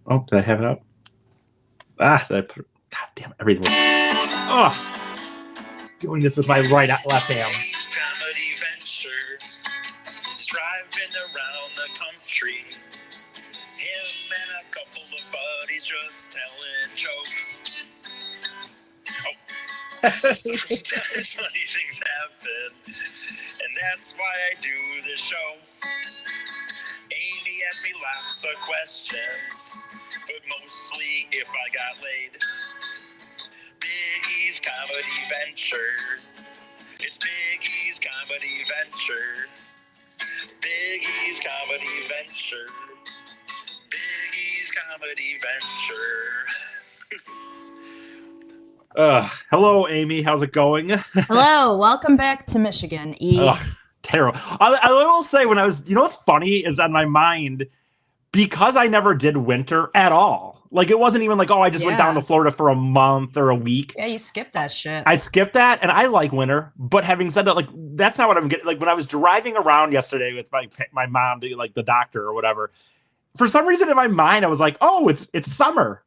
Oh, did I have it up? Did I put? God damn it! Everything. Oh, doing this with my left hand. Comedy venture, driving around the country. Him and a couple of buddies just telling jokes. Sometimes funny things happen, and that's why I do the show. Amy asked me lots of questions, but mostly if I got laid. Biggie's Comedy Venture. It's Biggie's Comedy Venture. Biggie's Comedy Venture. Biggie's Comedy Venture. Hello, Amy. How's it going? Hello, welcome back to Michigan, E. Ugh, terrible. I will say when I was, what's funny is on my mind, because I never did winter at all. Like, it wasn't even like, I just went down to Florida for a month or a week. Yeah, you skipped that shit. I skipped that, and I like winter. But having said that, like, that's not what I'm getting. Like, when I was driving around yesterday with my mom to, like, the doctor or whatever, for some reason in my mind, I was like, it's summer.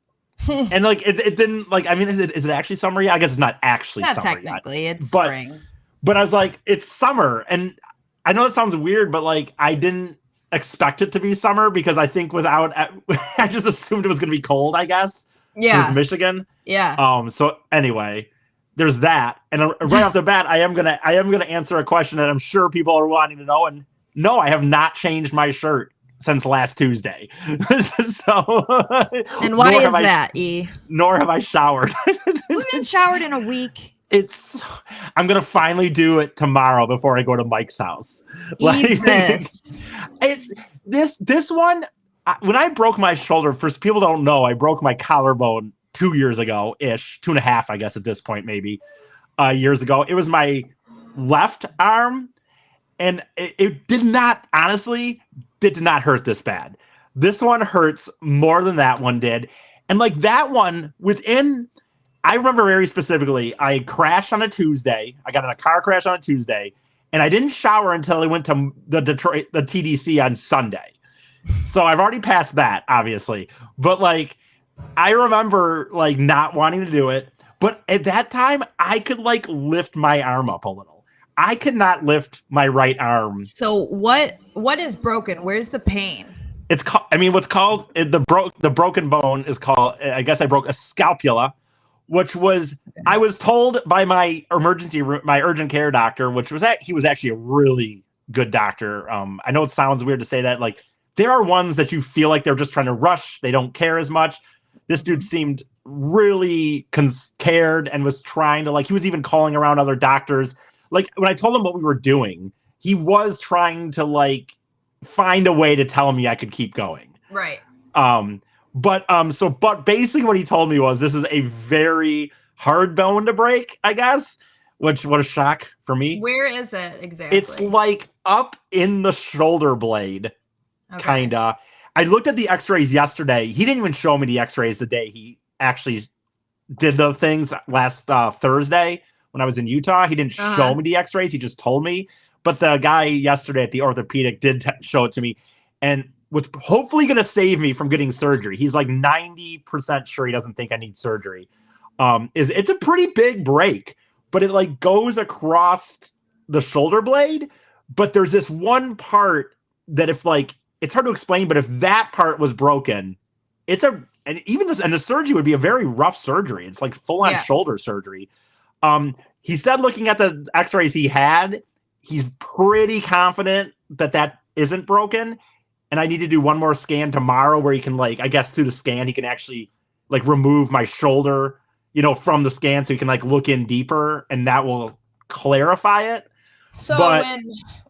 And, like, it didn't, like, I mean, is it actually summer yet? I guess it's not actually summer technically, yet. it's spring. But I was like, it's summer. And I know it sounds weird, but, like, I didn't expect it to be summer because I think I just assumed it was going to be cold, I guess. Yeah. Michigan. Yeah. So anyway, there's that. And right off the bat, I am gonna answer a question that I'm sure people are wanting to know. And no, I have not changed my shirt since last Tuesday. So and why is that, E? Nor have I showered. You haven't showered in a week. I'm gonna finally do it tomorrow before I go to Mike's house. This one. When I broke my shoulder, for people don't know, I broke my collarbone 2 years ago-ish, 2.5, I guess at this point, maybe, years ago. It was my left arm, and it did not hurt this bad. This one hurts more than that one did. And like that one, I remember very specifically, I crashed on a Tuesday. I got in a car crash on a Tuesday, and I didn't shower until I went to the TDC on Sunday. So I've already passed that, obviously. But like, I remember like not wanting to do it. But at that time, I could like lift my arm up a little. I could not lift my right arm. So what is broken? Where's the pain? What's called the broken bone is called, I guess I broke a scapula, which was, I was told by my urgent care doctor, he was actually a really good doctor. I know it sounds weird to say that, like, there are ones that you feel like they're just trying to rush. They don't care as much. This dude seemed really cared and was trying to, like, he was even calling around other doctors. Like, when I told him what we were doing, he was trying to, like, find a way to tell me I could keep going. Right. But basically what he told me was this is a very hard bone to break, I guess. What a shock for me. Where is it exactly? It's like up in the shoulder blade. Okay. Kinda. I looked at the x-rays yesterday. He didn't even show me the x-rays the day he actually did the things last Thursday when I was in Utah. He didn't show me the x-rays. He just told me. But the guy yesterday at the orthopedic did show it to me. And what's hopefully going to save me from getting surgery, he's like 90% sure he doesn't think I need surgery, it's a pretty big break. But it like goes across the shoulder blade. But there's this one part that if like, it's hard to explain, but if that part was broken, and the surgery would be a very rough surgery. It's like full on shoulder surgery. He said, looking at the x-rays he had, he's pretty confident that isn't broken. And I need to do one more scan tomorrow where he can, like, I guess through the scan, he can actually like remove my shoulder, from the scan. So he can like look in deeper and that will clarify it. So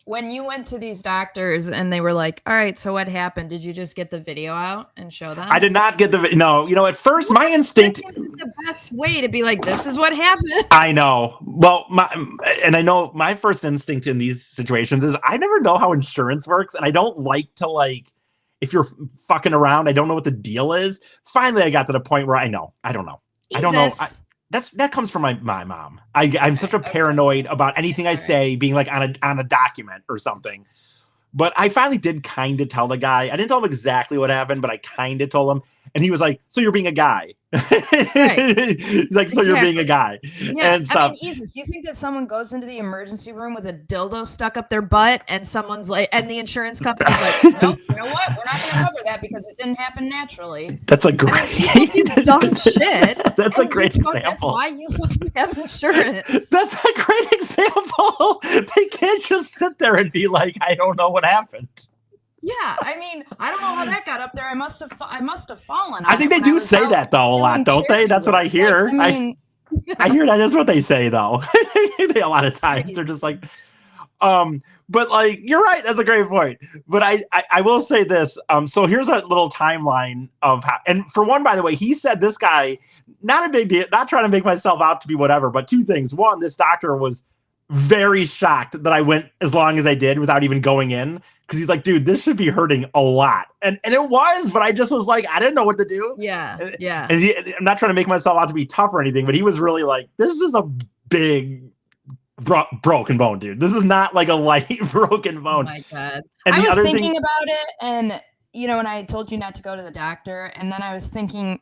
when you went to these doctors and they were like, all right, so what happened? Did you just get the video out and show them? I did not get at first my instinct is the best way to be like, this is what happened. I know. Well, I know my first instinct in these situations is I never know how insurance works. And I don't like to, like, if you're fucking around, I don't know what the deal is. Finally, I got to the point where I don't know. Jesus. I don't know. That comes from my mom. I'm such a paranoid about anything I say being like on a document or something. But I finally did kind of tell the guy. I didn't tell him exactly what happened, but I kind of told him. And he was like, so you're being a guy. Right. He's like, so you're being a guy. Yeah. And stuff. I mean, Jesus, you think that someone goes into the emergency room with a dildo stuck up their butt and someone's like, and the insurance company's like, nope, you know what? We're not going to cover that because it didn't happen naturally. That's a great dumb shit. That's a great example. That's why you fucking have insurance. That's a great example. They can't just sit there and be like, I don't know what happened. Yeah, I mean, I don't know how that got up there. I must have fallen. I think they do say that though a lot, don't they? That's what I hear. Like, I hear that is what they say though. A lot of times they're just like, but like you're right. That's a great point. But I will say this. So here's a little timeline of how. And for one, by the way, he said this guy, not a big deal, not trying to make myself out to be whatever. But two things. One, this doctor was very shocked that I went as long as I did without even going in. Because he's like, dude, this should be hurting a lot. And it was, but I just was like, I didn't know what to do. Yeah. And I'm not trying to make myself out to be tough or anything, but he was really like, this is a big broken bone, dude. This is not like a light broken bone. Oh my God. And I was thinking about it, and, you know, and I told you not to go to the doctor, and then I was thinking,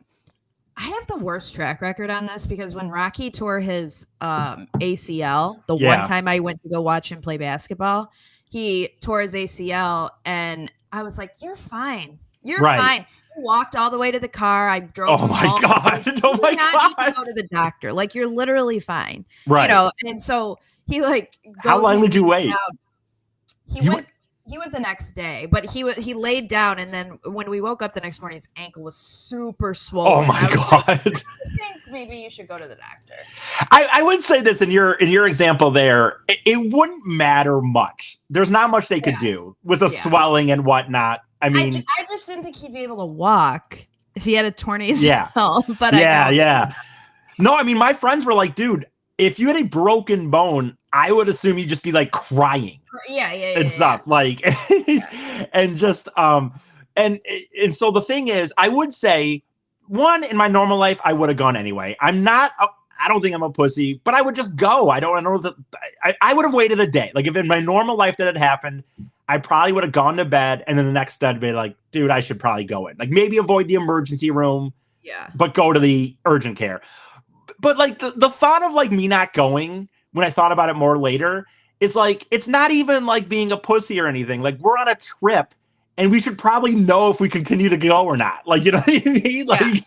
I have the worst track record on this because when Rocky tore his ACL, the one time I went to go watch him play basketball, he tore his ACL, and I was like, "You're fine. You're fine." He walked all the way to the car. I drove. Oh my God! Oh my God! Need to go to the doctor. Like, you're literally fine, right? You know. And so he like. How long did you wait? He went the next day, but he laid down, and then when we woke up the next morning, his ankle was super swollen. Oh my God! Like, I think maybe you should go to the doctor. I would say this in your example there, it wouldn't matter much. There's not much they could do with a swelling and whatnot. I mean, I just didn't think he'd be able to walk if he had a torn ACL. Yeah, but yeah. No, I mean, my friends were like, dude, if you had a broken bone, I would assume you'd just be like crying. And stuff like, and just and so the thing is, I would say, one, in my normal life, I would have gone anyway. I don't think I'm a pussy, but I would just go. I would have waited a day. Like if in my normal life that had happened, I probably would have gone to bed, and then the next day I'd be like, dude, I should probably go in. Like maybe avoid the emergency room, but go to the urgent care. But like the thought of like me not going, when I thought about it more later, is like, it's not even like being a pussy or anything. Like we're on a trip and we should probably know if we continue to go or not. Like, you know what I mean? Like,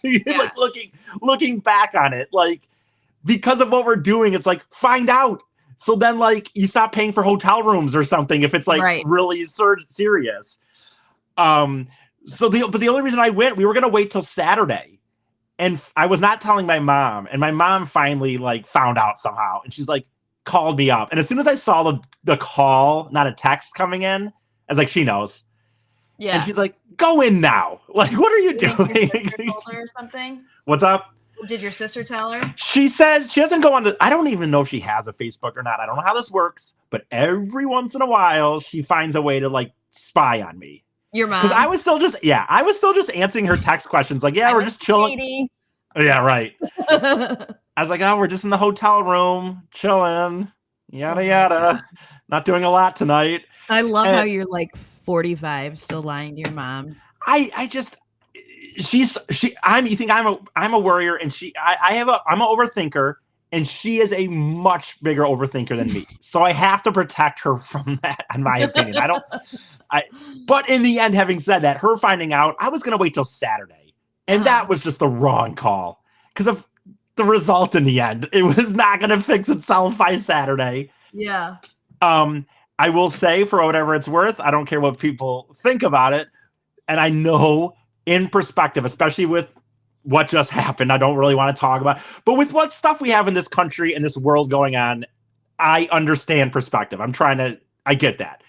like looking back on it, like because of what we're doing, it's like, find out. So then like you stop paying for hotel rooms or something if it's like really serious. But the only reason I went, we were going to wait till Saturday. And I was not telling my mom, and my mom finally like found out somehow, and she's like called me up. And as soon as I saw the call, not a text coming in, I was like, she knows. Yeah. And she's like, go in now. Like, what are you doing? Your sister told her or something? What's up? Did your sister tell her? She says she doesn't go on to, I don't even know if she has a Facebook or not. I don't know how this works, but every once in a while she finds a way to like spy on me. Your mom? Because I was still just answering her text questions. Like, we're just chilling. Katie. Yeah, right. I was like, we're just in the hotel room, chilling, yada, yada. Not doing a lot tonight. I love how you're like 45, still lying to your mom. You think I'm a worrier, and I'm an overthinker, and she is a much bigger overthinker than me. So I have to protect her from that, in my opinion. But in the end, having said that, her finding out, I was going to wait till Saturday. And that was just the wrong call because of the result in the end. It was not going to fix itself by Saturday. Yeah. I will say, for whatever it's worth, I don't care what people think about it. And I know in perspective, especially with what just happened, I don't really want to talk about, but with what stuff we have in this country and this world going on, I understand perspective. I get that.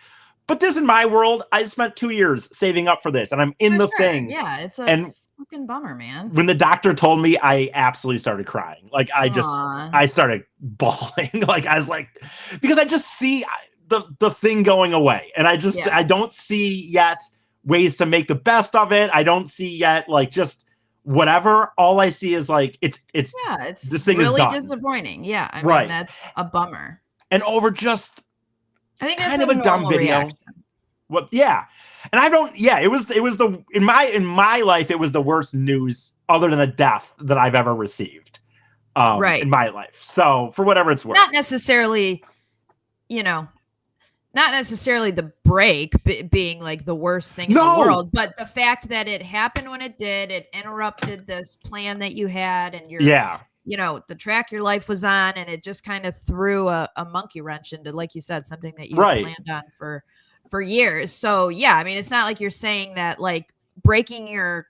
But this in my world, I spent 2 years saving up for this, and I'm in the thing. Yeah, it's a fucking bummer, man. When the doctor told me, I absolutely started crying. Like I started bawling. Like I was like, because I just see the thing going away, and I don't see yet ways to make the best of it. I don't see yet like just whatever. All I see is like it's this thing really is done. Disappointing. Yeah, I mean that's a bummer. And over just I think kind of a dumb video. Reaction. What? Yeah, and I don't. Yeah, it was the in my life it was the worst news other than a death that I've ever received. Right. In my life. So for whatever it's worth, Not necessarily, not necessarily the break being like the worst thing in the world, but the fact that it happened when it did, it interrupted this plan that you had and your, the track your life was on, and it just kind of threw a monkey wrench into, like you said, something that you planned on for years. So yeah, I mean, it's not like you're saying that like breaking your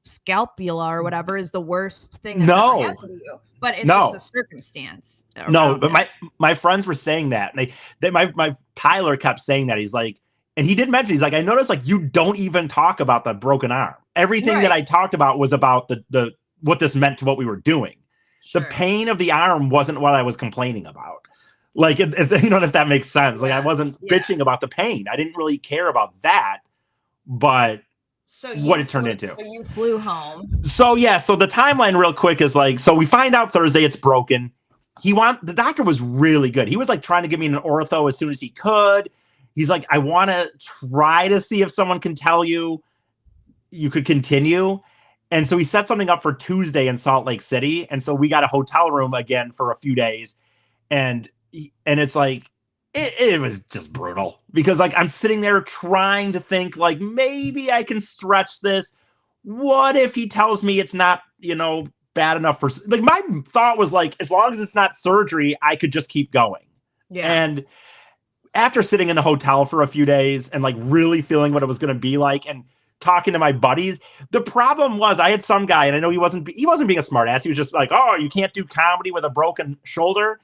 scapula or whatever is the worst thing that's ever happened to you. But it's just the circumstance. No, but my friends were saying that. And my Tyler kept saying that. He's like, and he did mention, he's like, I noticed like you don't even talk about the broken arm. Everything that I talked about was about the what this meant to what we were doing. Sure. The pain of the arm wasn't what I was complaining about. Like, if that makes sense. Like, I wasn't bitching about the pain. I didn't really care about that. But what it turned into. So you flew home. So the timeline real quick is like, so we find out Thursday it's broken. The doctor was really good. He was like trying to give me an ortho as soon as he could. He's like, I want to try to see if someone can tell you could continue. And so he set something up for Tuesday in Salt Lake City. And so we got a hotel room again for a few days. And it's like, it was just brutal because like I'm sitting there trying to think like maybe I can stretch this. What if he tells me it's not, bad enough for like my thought was like, as long as it's not surgery, I could just keep going. Yeah. And after sitting in the hotel for a few days and like really feeling what it was going to be like and talking to my buddies, the problem was I had some guy, and I know he wasn't being a smart ass. He was just like, oh, you can't do comedy with a broken shoulder.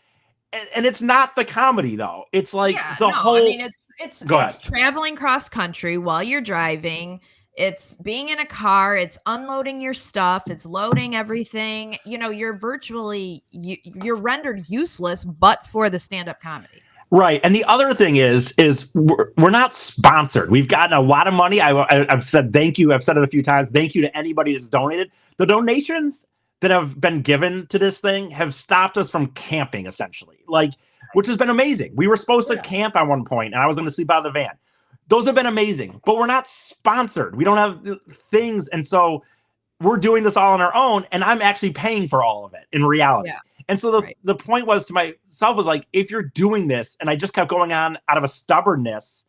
And it's not the comedy though. It's like whole. I mean, it's traveling cross country while you're driving. It's being in a car. It's unloading your stuff. It's loading everything. You're virtually you're rendered useless, but for the stand-up comedy. Right. And the other thing is we're not sponsored. We've gotten a lot of money. I've said thank you. I've said it a few times. Thank you to anybody that's donated. The donations that have been given to this thing have stopped us from camping, essentially, which has been amazing. We were supposed to camp at one point, and I was going to sleep out of the van. Those have been amazing, but we're not sponsored. We don't have things. And so we're doing this all on our own, and I'm actually paying for all of it in reality. Yeah. And so the point was to myself was like, if you're doing this, and I just kept going on out of a stubbornness,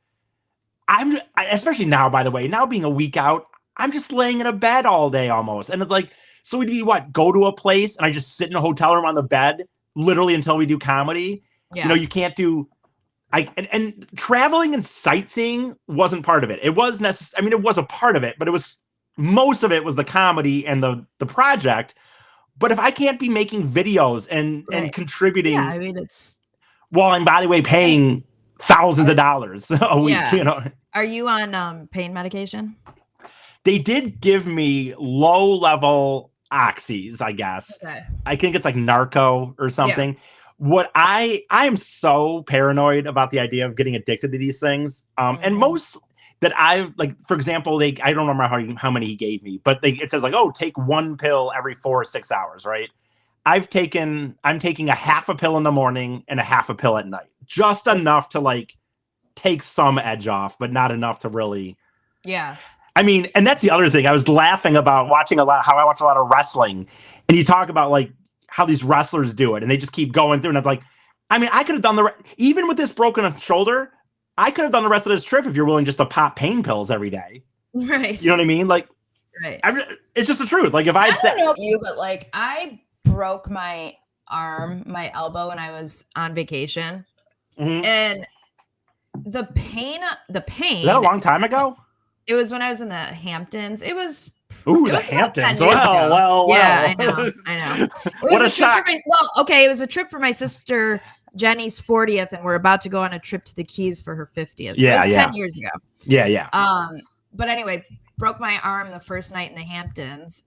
especially now, by the way, now being a week out, I'm just laying in a bed all day almost. And it's like, so we'd be go to a place and I just sit in a hotel room on the bed, literally until we do comedy. Yeah. You can't do, and traveling and sightseeing wasn't part of it. It was necessary. I mean, it was a part of it, but most of it was the comedy and the project. But if I can't be making videos and contributing, I mean, it's while I'm, by the way, paying thousands of dollars a week, Are you on pain medication? They did give me low-level oxys, I guess. Okay. I think it's like narco or something. Yeah. What I am so paranoid about the idea of getting addicted to these things. And most that I've for example, I don't remember how many he gave me, but it says take one pill every 4 or 6 hours, right? I'm taking a half a pill in the morning and a half a pill at night, just enough to take some edge off, but not enough to really. Yeah. I mean, and that's the other thing. I was laughing about how I watch a lot of wrestling, and you talk about how these wrestlers do it, and they just keep going through. And I'm like, I mean, I could have done even with this broken shoulder, I could have done the rest of this trip if you're willing just to pop pain pills every day. Right. You know what I mean? Right. It's just the truth. If I had said, I don't know you, but I broke my elbow when I was on vacation, and the pain. Was that a long time ago? It was when I was in the Hamptons. It was. Ooh, the Hamptons. Well. Yeah, I know. What a shock. It was a trip for my sister Jenny's 40th, and we're about to go on a trip to the Keys for her 50th. Yeah, so it was 10 years ago. Yeah. But anyway, broke my arm the first night in the Hamptons,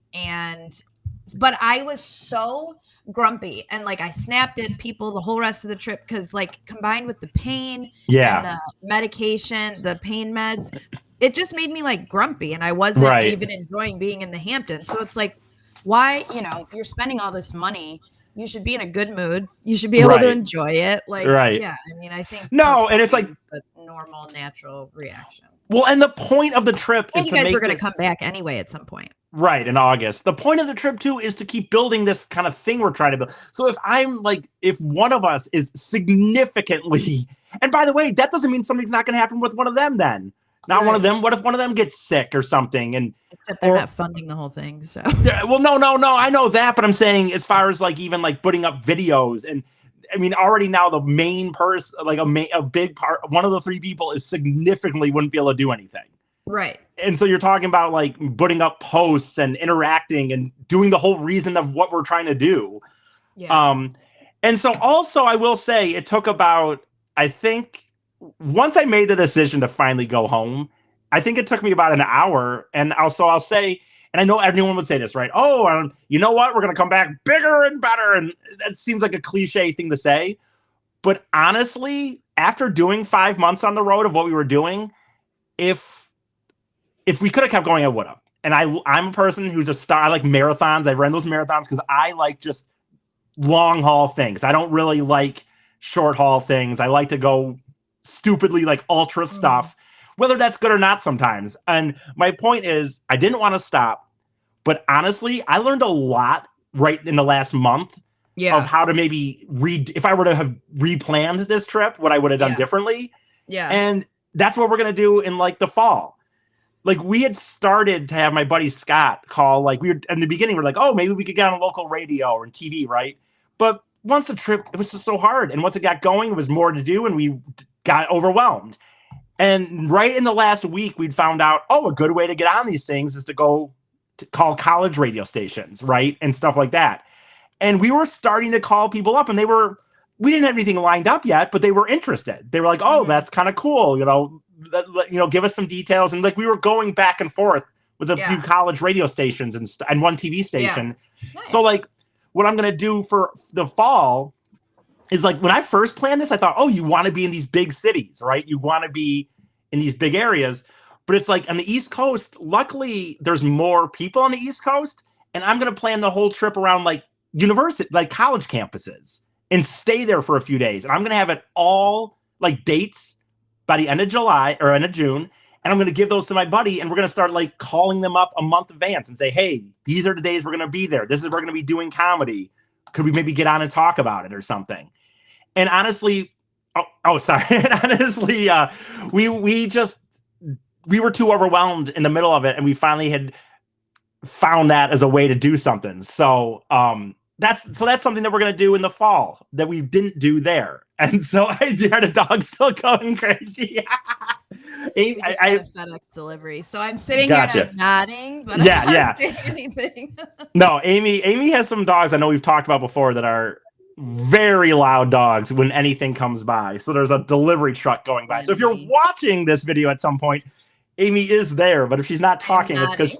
but I was so grumpy, and I snapped at people the whole rest of the trip because combined with the pain and the medication, the pain meds, it just made me grumpy, and I wasn't even enjoying being in the Hamptons. So it's why, you're spending all this money, you should be in a good mood. You should be able to enjoy it. Yeah, I mean, I think no, and it's a normal, natural reaction. Well, and the point of the trip And is you to guys make were going to this, come back anyway at some point. right, in August. The point of the trip too is to keep building this kind of thing we're trying to build. So if one of us is significantly, and by the way, that doesn't mean something's not going to happen with one of them then. Not one of them. What if one of them gets sick or something? And except they're not funding the whole thing. So yeah, well, no. I know that, but I'm saying as far as like even like putting up videos, and I mean already now the main person, like a big part, one of the three people is significantly wouldn't be able to do anything. Right. And so you're talking about like putting up posts and interacting and doing the whole reason of what we're trying to do. Yeah. And so also I will say it took about, I think once I made the decision to finally go home, I think it took me about an hour. And also I'll say, and I know everyone would say this, right? Oh, you know what? We're going to come back bigger and better. And that seems like a cliche thing to say. But honestly, after doing 5 months on the road of what we were doing, if we could have kept going, I would have. And I'm a person who I like marathons. I've ran those marathons because I like just long haul things. I don't really like short haul things. I like to go stupidly like ultra stuff, whether that's good or not sometimes. And my point is, I didn't want to stop, but honestly, I learned a lot right in the last month of how to maybe if I were to have replanned this trip, what I would have done differently. Yeah. And that's what we're going to do in like the fall. Like we had started to have my buddy Scott call, like we were in the beginning, we're like, oh, maybe we could get on a local radio or TV. Right. But once the trip, it was just so hard. And once it got going, it was more to do. And we got overwhelmed. And right in the last week, we'd found out, oh, a good way to get on these things is to go to call college radio stations. Right. And stuff like that. And we were starting to call people up and we didn't have anything lined up yet, but they were interested. They were like, oh, that's kind of cool. Give us some details. And like, we were going back and forth with a few college radio stations and one TV station. Yeah. Nice. So like what I'm going to do for the fall is like, when I first planned this, I thought, oh, you want to be in these big cities, right? You want to be in these big areas, but it's like on the East Coast, luckily there's more people on the East Coast. And I'm going to plan the whole trip around like university, like college campuses and stay there for a few days. And I'm going to have it all like dates by the end of July or end of June. And I'm going to give those to my buddy. And we're going to start like calling them up a month in advance and say, hey, these are the days we're going to be there. This is, we're going to be doing comedy. Could we maybe get on and talk about it or something? And honestly, sorry. And honestly, we were too overwhelmed in the middle of it. And we finally had found that as a way to do something. So, that's something that we're going to do in the fall that we didn't do there. And so I had a dog still going crazy. I FedEx delivery. So I'm sitting here and I'm nodding, but I'm not saying anything. No, Amy has some dogs I know we've talked about before that are very loud dogs when anything comes by. So there's a delivery truck going by. So if you're watching this video at some point, Amy is there, but if she's not talking, it's because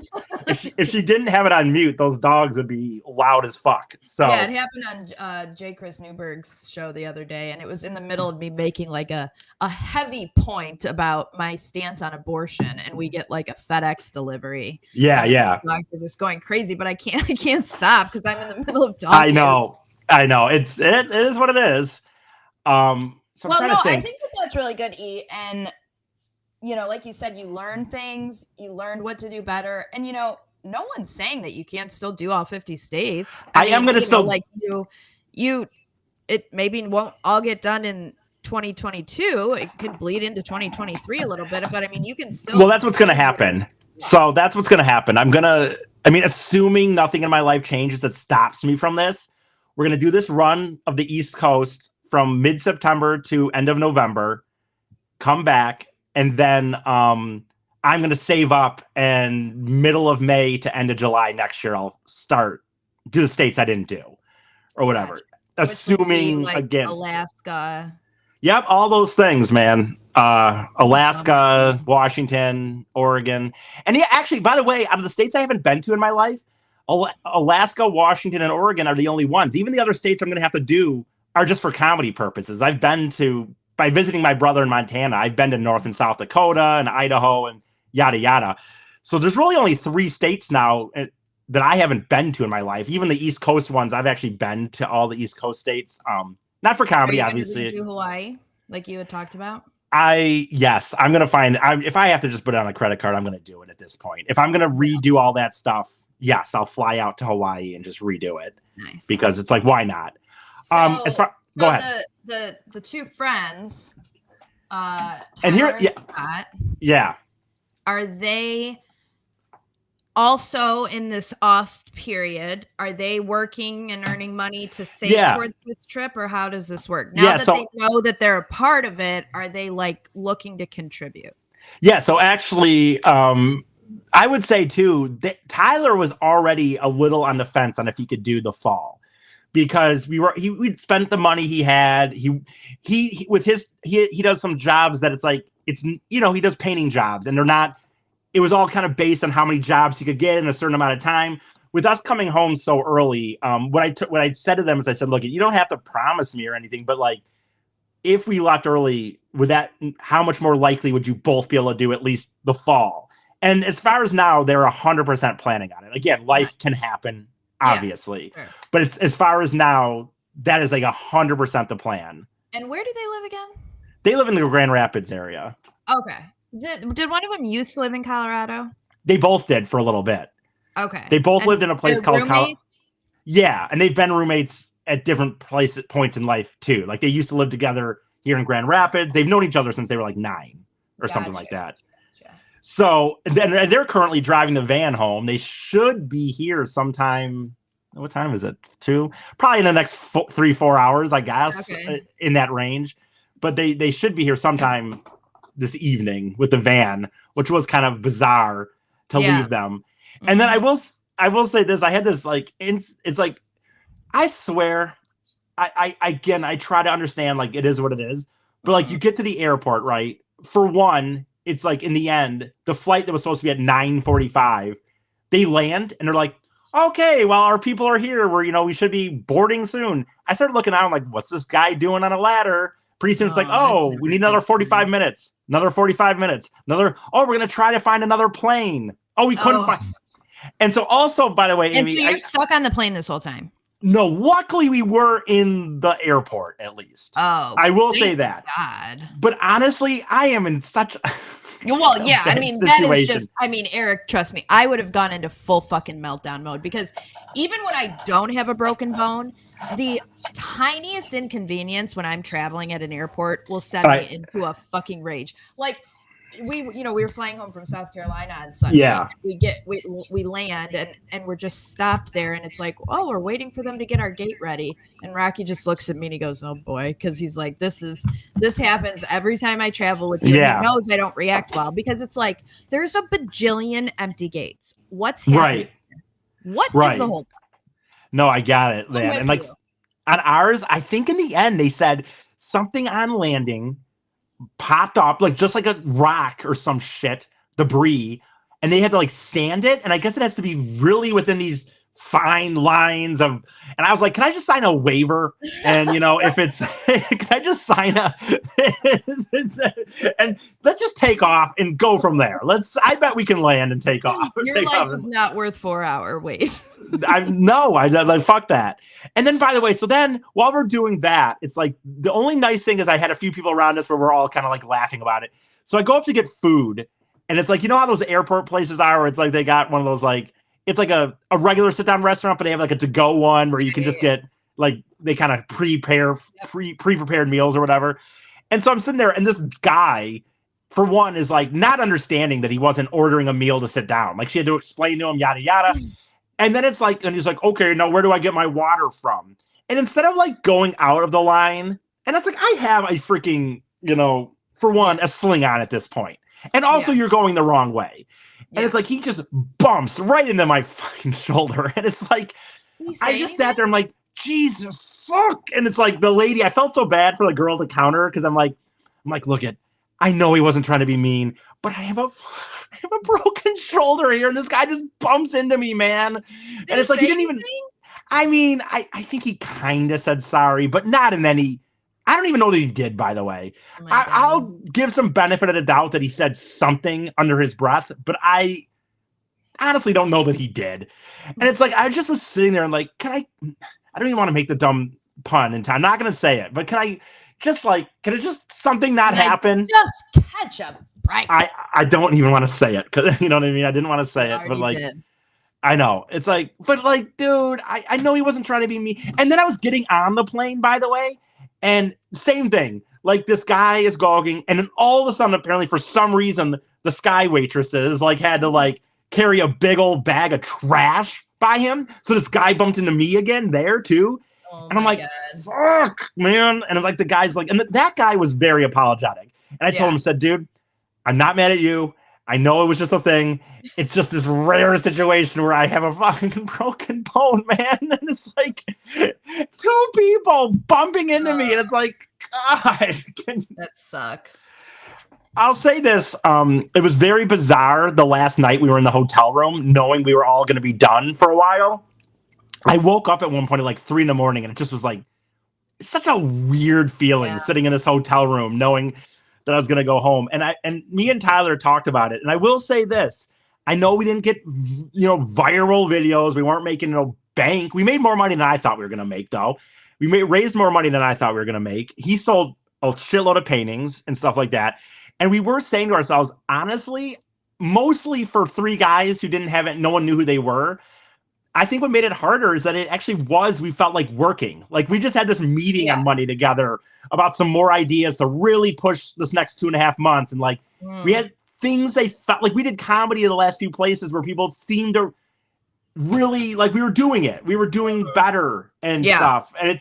if she didn't have it on mute, those dogs would be loud as fuck. So yeah, it happened on J. Chris Newberg's show the other day, and it was in the middle of me making like a heavy point about my stance on abortion, and we get like a FedEx delivery. Yeah. Dogs are just going crazy, but I can't stop because I'm in the middle of talking. I know. It is what it is. So I think that's really good, E. And like you said, you learn things, you learned what to do better. And, no one's saying that you can't still do all 50 states. I am going to still like it maybe won't all get done in 2022. It could bleed into 2023 a little bit, but I mean, you can still. Well, that's what's going to happen. So that's what's going to happen. Assuming nothing in my life changes that stops me from this, we're going to do this run of the East Coast from mid-September to end of November, come back. And then I'm going to save up, and middle of May to end of July next year, I'll do the states I didn't do or whatever. Gotcha. Assuming like again, Alaska. Yep. All those things, man. Alaska, Washington, Oregon. And yeah, actually, by the way, out of the states I haven't been to in my life, Alaska, Washington, and Oregon are the only ones. Even the other states I'm going to have to do are just for comedy purposes. I've been to, by visiting my brother in Montana, I've been to North and South Dakota and Idaho and yada, yada. So there's really only 3 states now that I haven't been to in my life. Even the East Coast ones, I've actually been to all the East Coast states. Not for comedy, obviously. Do Hawaii, like you had talked about? I'm gonna find. If I have to just put it on a credit card, I'm gonna do it at this point. If I'm gonna redo all that stuff, yes, I'll fly out to Hawaii and just redo it. Nice. Because it's like, why not? Go ahead. The two friends, Tyler and here, Scott, yeah, are they also in this off period? Are they working and earning money to save towards this trip, or how does this work? Now that they know that they're a part of it, are they like looking to contribute? Yeah. So actually, I would say too that Tyler was already a little on the fence on if he could do the fall, because we'd spent the money he had. He does some jobs that it's like, he does painting jobs, and it was all kind of based on how many jobs he could get in a certain amount of time. With us coming home so early, what I said to them is I said, look, you don't have to promise me or anything, but like, if we left early, how much more likely would you both be able to do at least the fall? And as far as now, they're 100% planning on it. Again, life can happen, obviously. Yeah, sure. But it's, as far as now, that is like 100% the plan. And where do they live again? They live in the Grand Rapids area. Okay. Did one of them used to live in Colorado? They both did for a little bit. Okay. They both lived in a place called Colorado. Yeah, and they've been roommates at different points in life too. Like they used to live together here in Grand Rapids. They've known each other since they were like 9 or something like that. So then they're currently driving the van home. They should be here sometime. What time is it? 2? Probably in the next 3-4 hours, I guess, in that range. But they should be here sometime this evening with the van, which was kind of bizarre to leave them. Mm-hmm. And then I will say this. I had this like, it's like, I swear, I try to understand, like, it is what it is. But like, you get to the airport, right? For one, it's like, in the end, the flight that was supposed to be at 9:45, they land and they're like, okay, well, our people are here. We should be boarding soon. I started looking out, I'm like, what's this guy doing on a ladder? Pretty soon it's like, we need another 45 minutes, another 45 minutes, we're going to try to find another plane. We couldn't find. And so also, by the way, Amy, and so you're stuck on the plane this whole time. No, luckily we were in the airport at least. I will say that. God. But honestly, I am in such well, yeah, I mean, situation. That is just, I mean, Eric, trust me, I would have gone into full fucking meltdown mode, because even when I don't have a broken bone, the tiniest inconvenience when I'm traveling at an airport will send me into a fucking rage. Like, we were flying home from South Carolina on Sunday. Yeah. We land and we're just stopped there, and it's like, we're waiting for them to get our gate ready. And Rocky just looks at me and he goes, oh boy, because he's like, this happens every time I travel with you. Yeah. He knows I don't react well, because it's like, there's a bajillion empty gates. What's happening? Right. What is the whole point? No, I got it, man. And like on ours, I think in the end they said something on landing popped up, like just like a rock or some shit, debris, and they had to like sand it. And I guess it has to be really within these fine lines of, and I was like, can I just sign a waiver? And if it's, can I just sign and let's just take off and go from there. I bet we can land and take off. Your life is not worth 4-hour wait. I fuck that. And then, by the way, so then while we're doing that, it's like, the only nice thing is I had a few people around us where we're all kind of like laughing about it. So I go up to get food, and it's like, how those airport places are, where it's like they got one of those, like, it's like a regular sit down restaurant, but they have like a to-go one where you can just get, like, they kind of pre-prepared meals or whatever. And so I'm sitting there, and this guy, for one, is like not understanding that he wasn't ordering a meal to sit down. Like, she had to explain to him, yada, yada. And then it's like, and he's like, okay, now where do I get my water from? And instead of like going out of the line, and it's like, I have a freaking, for one, a sling on at this point. And also you're going the wrong way. And it's like, he just bumps right into my fucking shoulder. And it's like, I just sat there. I'm like, Jesus, fuck. And it's like the lady, I felt so bad for the girl at the counter, because I'm like, look I know he wasn't trying to be mean, but I have a broken shoulder here, and this guy just bumps into me, man. And it's like, he didn't even, I mean, I think he kind of said sorry, but not in any, I don't even know that he did, by the way. I'll give some benefit of the doubt that he said something under his breath, but I honestly don't know that he did. And it's like, I just was sitting there and like, I don't even want to make the dumb pun in time. I'm not going to say it, but can just like, can it just something not Like, happen? Just catch a break. I don't even want to say it because you know what I mean. I didn't want to say it, but like, I know it's like, but like, dude, I know he wasn't trying to be mean. And then I was getting on the plane, by the way, and same thing. Like this guy is gogging, and then all of a sudden, apparently for some reason, the sky waitresses like had to like carry a big old bag of trash by him. So this guy bumped into me again there too. Oh and I'm like, fuck, man. And like the guy's like, and that guy was very apologetic. And I told him, said, dude, I'm not mad at you. I know it was just a thing. It's just this rare situation where I have a fucking broken bone, man. And it's like 2 people bumping into me. And it's like, God. That sucks. I'll say this. It was very bizarre the last night we were in the hotel room, knowing we were all going to be done for a while. I woke up at one point at like 3 a.m. and it just was like such a weird feeling sitting in this hotel room, knowing that I was going to go home. And me and Tyler talked about it. And I will say this. I know we didn't get, viral videos. We weren't making no bank. We made more money than I thought we were going to make, though. We raised more money than I thought we were going to make. He sold a shitload of paintings and stuff like that. And we were saying to ourselves, honestly, mostly for 3 guys who didn't have it, no one knew who they were. I think what made it harder is that it actually we felt like working. Like we just had this meeting on Monday together about some more ideas to really push this next 2.5 months. And like, we had things they felt like we did comedy in the last few places where people seemed to really like we were doing it. We were doing better and stuff. And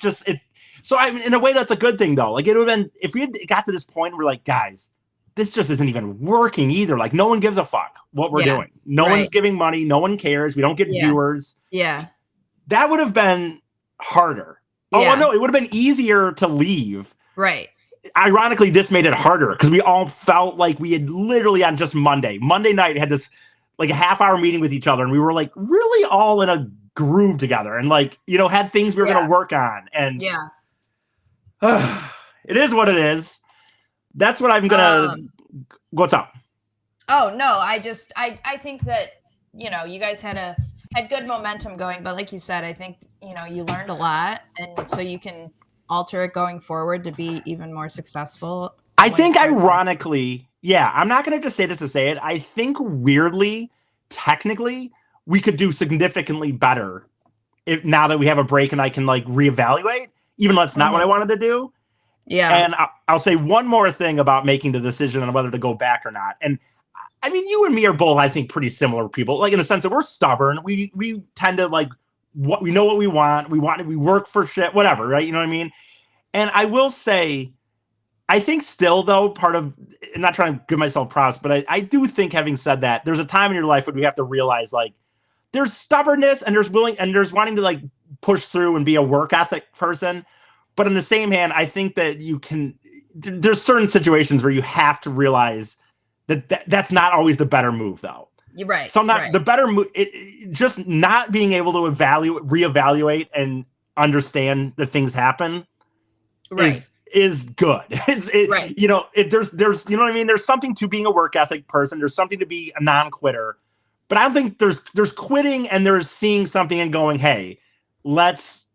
so I mean, in a way that's a good thing though. Like it would have been, if we had got to this point, we're like, guys, this just isn't even working either. Like no one gives a fuck what we're doing. No one's giving money. No one cares. We don't get viewers. Yeah. That would have been harder. Oh, well, no, it would have been easier to leave. Right. Ironically, this made it harder because we all felt like we had literally on just Monday night had this like a half-hour meeting with each other. And we were like really all in a groove together and like, had things we were going to work on. And it is what it is. That's what I'm gonna. What's up? Oh no, I think that you guys had good momentum going, but like you said, I think you learned a lot, and so you can alter it going forward to be even more successful. I think, ironically, I'm not gonna just say this to say it. I think weirdly, technically, we could do significantly better now that we have a break and I can like reevaluate, even though that's not what I wanted to do. Yeah. And I'll say one more thing about making the decision on whether to go back or not. And I mean, you and me are both, I think, pretty similar people, like in the sense that we're stubborn. We tend to like we know what we want. We work for shit, whatever. Right. You know what I mean? And I will say, I think still, though, part of I'm not trying to give myself props, but I do think, having said that, there's a time in your life when we have to realize like there's stubbornness and there's wanting to like push through and be a work ethic person. But in the same hand, I think that there's certain situations where you have to realize that's not always the better move, though. You're right. Sometimes the better move, just not being able to reevaluate and understand that things happen is good. Right. There's you know what I mean? There's something to being a work ethic person. There's something to be a non-quitter. But I don't think there's quitting and there's seeing something and going, hey, let's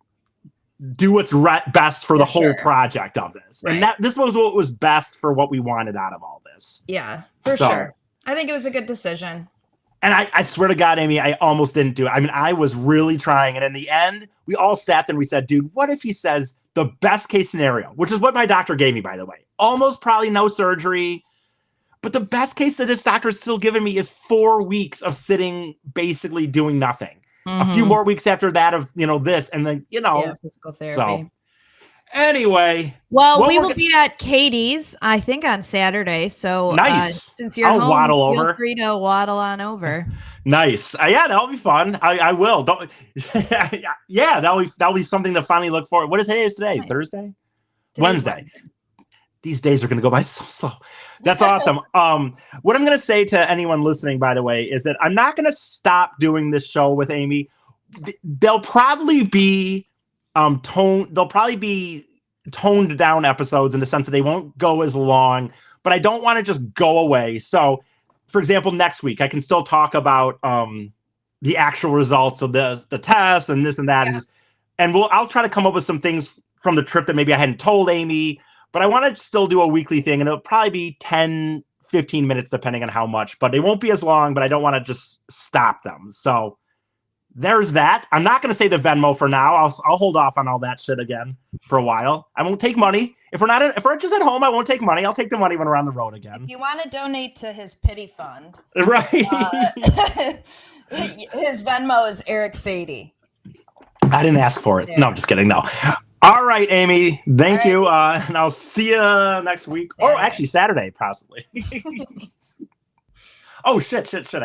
do what's best for the whole project of this. Right. And this was what was best for what we wanted out of all this. Yeah, for sure. I think it was a good decision. And I swear to God, Amy, I almost didn't do it. I mean, I was really trying. And in the end, we all sat there and we said, dude, what if he says the best case scenario, which is what my doctor gave me, by the way, almost probably no surgery. But the best case that this doctor is still giving me is 4 weeks of sitting, basically doing nothing. A few more weeks after that of, this, and then, physical therapy. So anyway. Well, we will be at Katie's, I think, on Saturday. So nice. Since you're I'll home, waddle feel over. free to waddle on over. Nice. Yeah, that'll be fun. I will. Don't. Yeah, that'll be something to finally look forward. What is today? Nice. Thursday? Wednesday. These days are going to go by so slow. That's awesome. What I'm going to say to anyone listening, by the way, is that I'm not going to stop doing this show with Amy. They'll probably be toned down episodes in the sense that they won't go as long, but I don't want to just go away. So, for example, next week I can still talk about the actual results of the test and this and that, and I'll try to come up with some things from the trip that maybe I hadn't told Amy. but I want to still do a weekly thing, and it'll probably be 10, 15 minutes depending on how much, but it won't be as long, but I don't want to just stop them. So there's that. I'm not going to say the Venmo for now. I'll hold off on all that shit again for a while. I won't take money. If we're just at home, I won't take money. I'll take the money when we're on the road again. If you want to donate to his pity fund, Right. His Venmo is Eric Fady. I didn't ask for it. Yeah. No, I'm just kidding. No. All right, Amy. Thank you. And I'll see you next week. Or actually Saturday, possibly. Oh, shit. I hit